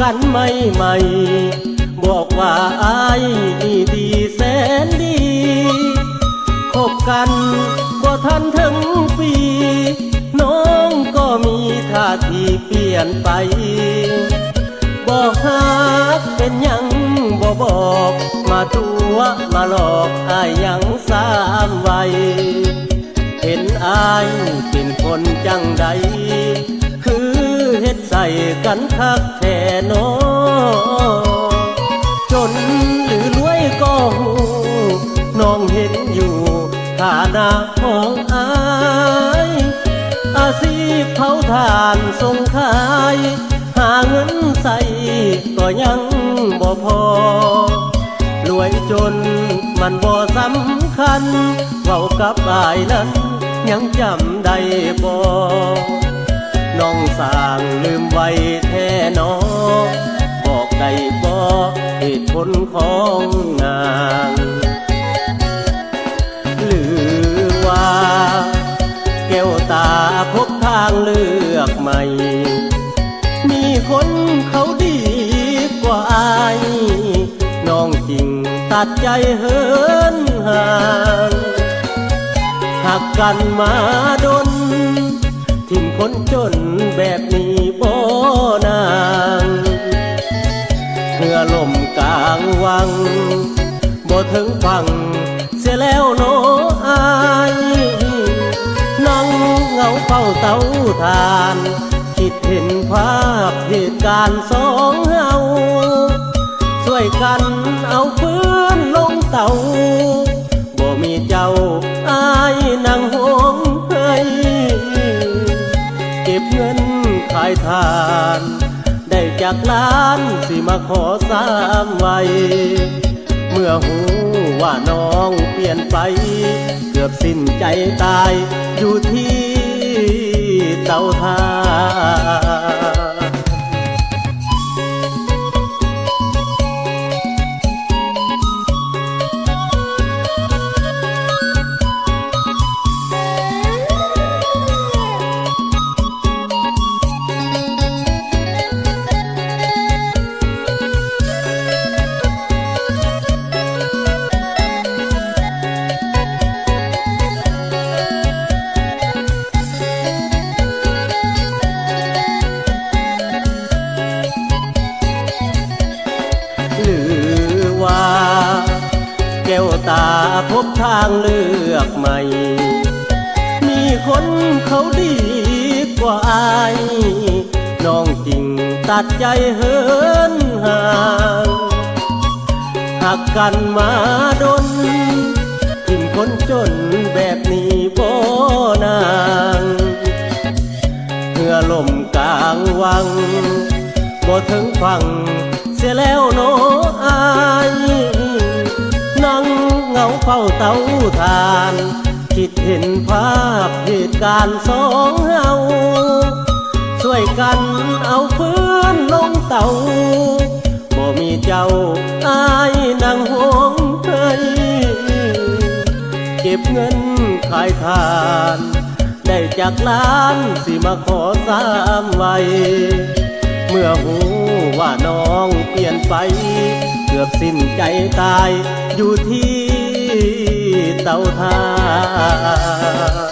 กันใหม่ๆบอกว่าอายดีแสนดีคบกันบ่ทันถึงปีน้องก็มีท่าทีเปลี่ยนไปบอกฮักเป็นยังบ่บอกมาตัวมาหลอกอายยังสามวัยเห็นอายเป็นคนจังใดคือเฮ็ดใส่กันคักแท้น้อจนหรือรวยก็หูน้องเห็นอยู่ฐานะของอายอาชีพเผาถ่านส่งขายหาเงินใส่ก็ยังบ่พอรวยจนมันบ่สำคัญเว้ากับอายนั้นยังจำได้บ่น้องสร้างลืมไว้แท้น้อบอกได้บ่เหตุผลของนางหรือว่าแก้วตาพบทางเลือกใหม่มีคนเขาดีกว่าอายน้องจริงตัดใจเหินห่างหักกันมาดนทิ่มคนจนแบบนี้บ่นางเมื่อลมกลางวังบ่ถึงฝั่งเสียแล้วโนอายนั่งเหงาเฝ้าเตาถ่านคิดเห็นภาพเหตุการณ์สองเฮาช่วยกันเอาฟืนลงเตาบ่มีเจ้าอายนั่งห่วงเฮ้ยเก็บเงินขายทานได้จากล้านสิมาขอสามวัยเมื่อหูว่าน้องเปลี่ยนไปเกือบสิ้นใจตายอยู่ที่เตาถ่านหรือว่าแก้วตาพบทางเลือกใหม่มีคนเขาดีกว่าอายน้องจริงตัดใจเหินห่างหักกันมาดนทิ่มคนจนแบบนี้บ่นางเมื่อลมกลางวังบ่ถึงฝั่งเสียแล้วโนอายนั่งเหงาเฝ้าเตาถ่านคิดเห็นภาพเหตุการณ์สองเฮาช่วยกันเอาฟืนลงเตาบ่มีเจ้าอายนั่งห่วงเฮ้ยเก็บเงินขายทานได้จากล้านสิมาขอสามวัยเมื่อหูว่าน้องเปลี่ยนไปเกือบสิ้นใจตายอยู่ที่เตาถ่าน